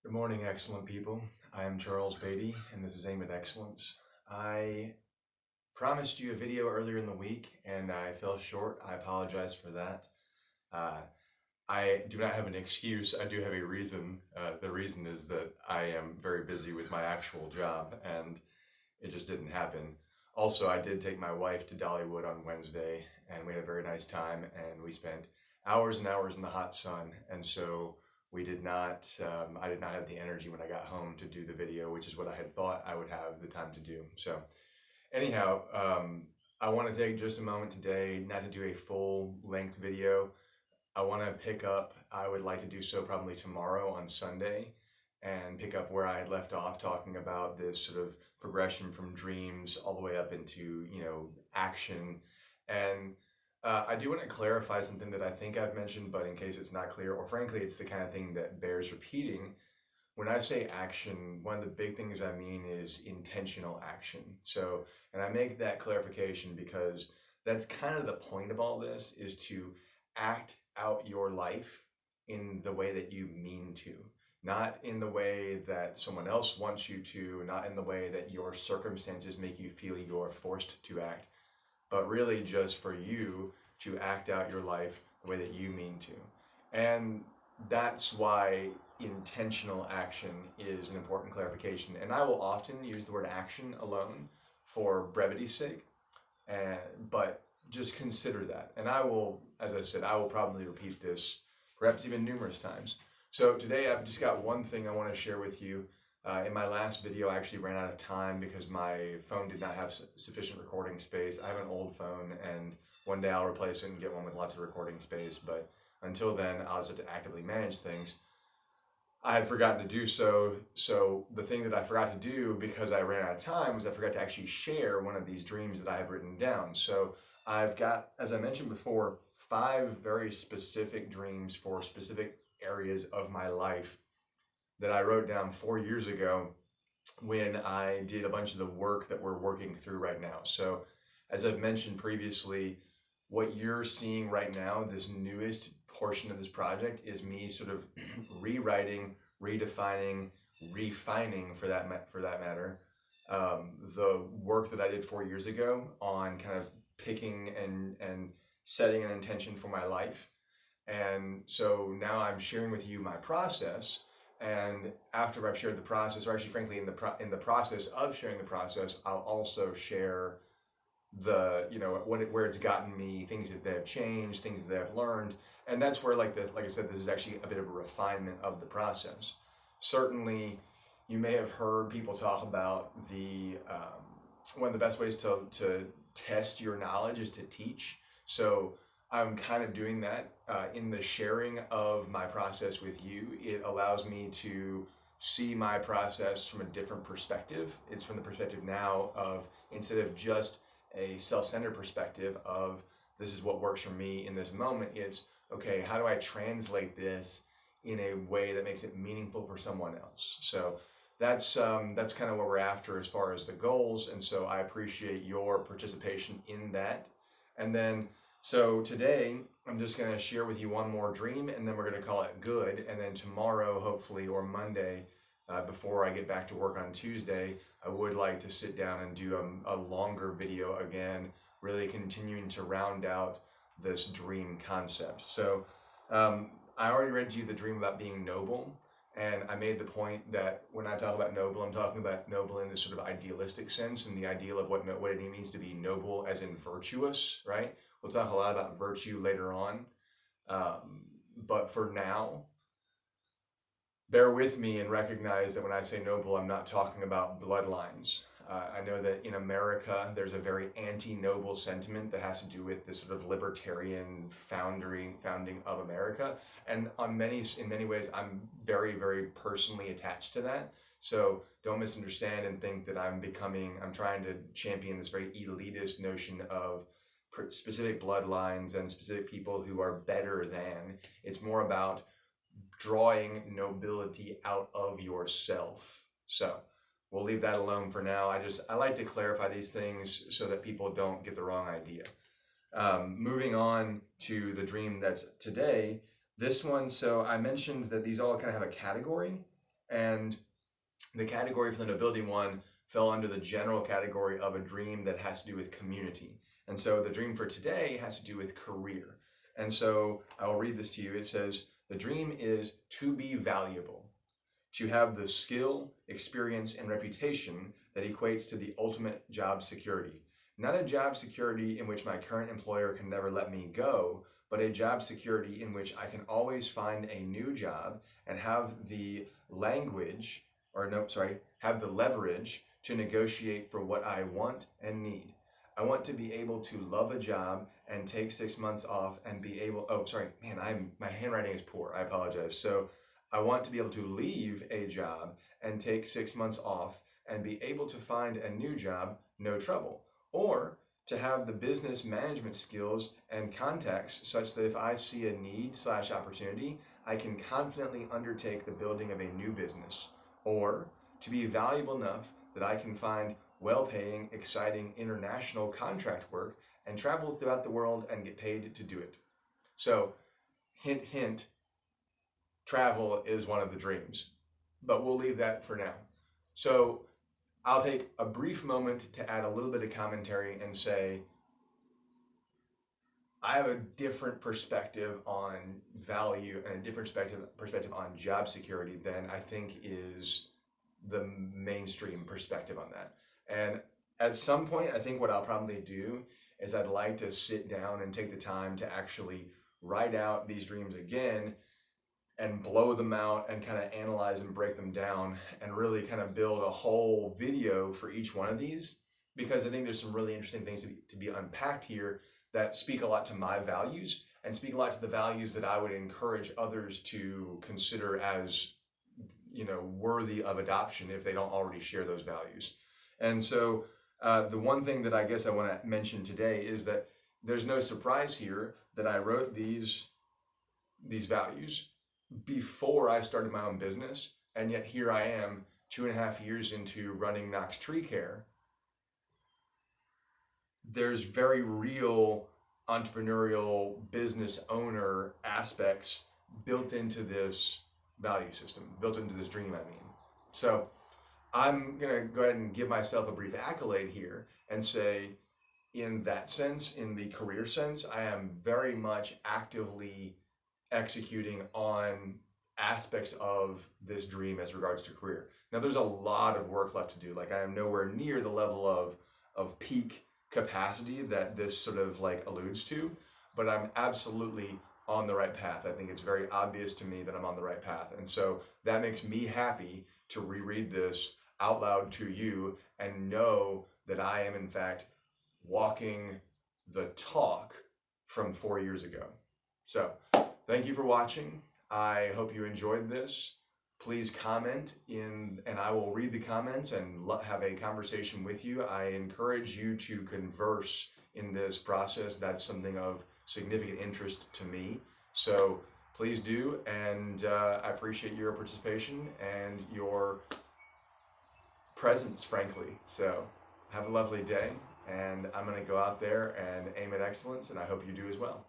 Good morning, excellent people. I am Charles Beatty, and this is Aim at Excellence. I promised you a video earlier in the week, and I fell short. I apologize for that. Uh, I do not have an excuse. I do have a reason. The reason is that I am very busy with my actual job, and it just didn't happen. Also, I did take my wife to Dollywood on Wednesday, and we had a very nice time, and we spent hours and hours in the hot sun, and so we did not, I did not have the energy when I got home to do the video, which is what I had thought I would have the time to do. So anyhow, I want to take just a moment today, not to do a full length video. I want to pick up, I would like to do so probably tomorrow on Sunday, and pick up where I had left off, talking about this sort of progression from dreams all the way up into, action. And I do want to clarify something that I think I've mentioned, but in case it's not clear, or frankly, it's the kind of thing that bears repeating. When I say action, one of the big things I mean is intentional action. So, and I make that clarification because that's kind of the point of all this, is to act out your life in the way that you mean to, not in the way that someone else wants you to, not in the way that your circumstances make you feel you're forced to act, but really just for you to act out your life the way that you mean to. And that's why intentional action is an important clarification. And I will often use the word action alone for brevity's sake, but just consider that. And I will, as I said, I will probably repeat this perhaps even numerous times. So today I've just got one thing I want to share with you. In my last video, I actually ran out of time because my phone did not have sufficient recording space. I have an old phone, and one day I'll replace it and get one with lots of recording space. But until then, I'll just have to actively manage things. I had forgotten to do so. So the thing that I forgot to do, because I ran out of time, was I forgot to actually share one of these dreams that I have written down. So I've got, as I mentioned before, 5 very specific dreams for specific areas of my life that I wrote down 4 years ago when I did a bunch of the work that we're working through right now. So as I've mentioned previously, what you're seeing right now, this newest portion of this project, is me sort of rewriting, redefining, refining for that matter, the work that I did 4 years ago on kind of picking and setting an intention for my life. And so now I'm sharing with you my process. And after I've shared the process, or actually, frankly, in the process of sharing the process, I'll also share the where it's gotten me, things that have changed, things that I've learned. And that's where, like I said, this is actually a bit of a refinement of the process. Certainly, you may have heard people talk about the one of the best ways to test your knowledge is to teach. So I'm kind of doing that in the sharing of my process with you. It allows me to see my process from a different perspective. It's from the perspective now of, instead of just a self-centered perspective of this is what works for me in this moment, it's okay, how do I translate this in a way that makes it meaningful for someone else? So that's kind of what we're after as far as the goals. And so I appreciate your participation in that. And then so today, I'm just going to share with you one more dream, and then we're going to call it good. And then tomorrow, hopefully, or Monday, before I get back to work on Tuesday, I would like to sit down and do a longer video again, really continuing to round out this dream concept. So I already read to you the dream about being noble. And I made the point that when I talk about noble, I'm talking about noble in this sort of idealistic sense, and the ideal of what it means to be noble as in virtuous, right? We'll talk a lot about virtue later on. But for now, bear with me and recognize that when I say noble, I'm not talking about bloodlines. I know that in America, there's a very anti-noble sentiment that has to do with this sort of libertarian founding of America. And in many ways, I'm very, very personally attached to that. So don't misunderstand and think that I'm trying to champion this very elitist notion of specific bloodlines and specific people who are better than. It's more about drawing nobility out of yourself. So we'll leave that alone for now. I like to clarify these things so that people don't get the wrong idea. Moving on to the dream that's today. This one, so I mentioned that these all kind of have a category. And the category for the nobility one fell under the general category of a dream that has to do with community. And so the dream for today has to do with career. And so I will read this to you. It says, the dream is to be valuable, to have the skill, experience, and reputation that equates to the ultimate job security. Not a job security in which my current employer can never let me go, but a job security in which I can always find a new job and have the have the leverage to negotiate for what I want and need. I want to be able to love a job and take 6 months off and be able, my handwriting is poor, I apologize. So I want to be able to leave a job and take 6 months off and be able to find a new job, no trouble. Or to have the business management skills and contacts such that if I see a need/opportunity, I can confidently undertake the building of a new business. Or to be valuable enough that I can find well-paying, exciting international contract work and travel throughout the world and get paid to do it. So, hint, hint, travel is one of the dreams, but we'll leave that for now. So I'll take a brief moment to add a little bit of commentary and say, I have a different perspective on value and a different perspective on job security than I think is the mainstream perspective on that. And at some point, I think what I'll probably do is I'd like to sit down and take the time to actually write out these dreams again and blow them out and kind of analyze and break them down and really kind of build a whole video for each one of these, because I think there's some really interesting things to be unpacked here that speak a lot to my values and speak a lot to the values that I would encourage others to consider as, worthy of adoption if they don't already share those values. And so the one thing that I guess I want to mention today is that there's no surprise here that I wrote these values before I started my own business, and yet here I am 2.5 years into running Knox Tree Care. There's very real entrepreneurial business owner aspects built into this value system, built into this dream, I mean. So I'm going to go ahead and give myself a brief accolade here and say, in that sense, in the career sense, I am very much actively executing on aspects of this dream as regards to career. Now, there's a lot of work left to do. Like, I am nowhere near the level of peak capacity that this sort of alludes to, but I'm absolutely on the right path. I think it's very obvious to me that I'm on the right path. And so that makes me happy to reread this out loud to you and know that I am in fact walking the talk from 4 years ago. So thank you for watching. I hope you enjoyed this. Please comment and I will read the comments and have a conversation with you. I encourage you to converse in this process. That's something of significant interest to me. So please do, and I appreciate your participation and your presence, frankly. So have a lovely day, and I'm going to go out there and aim at excellence, and I hope you do as well.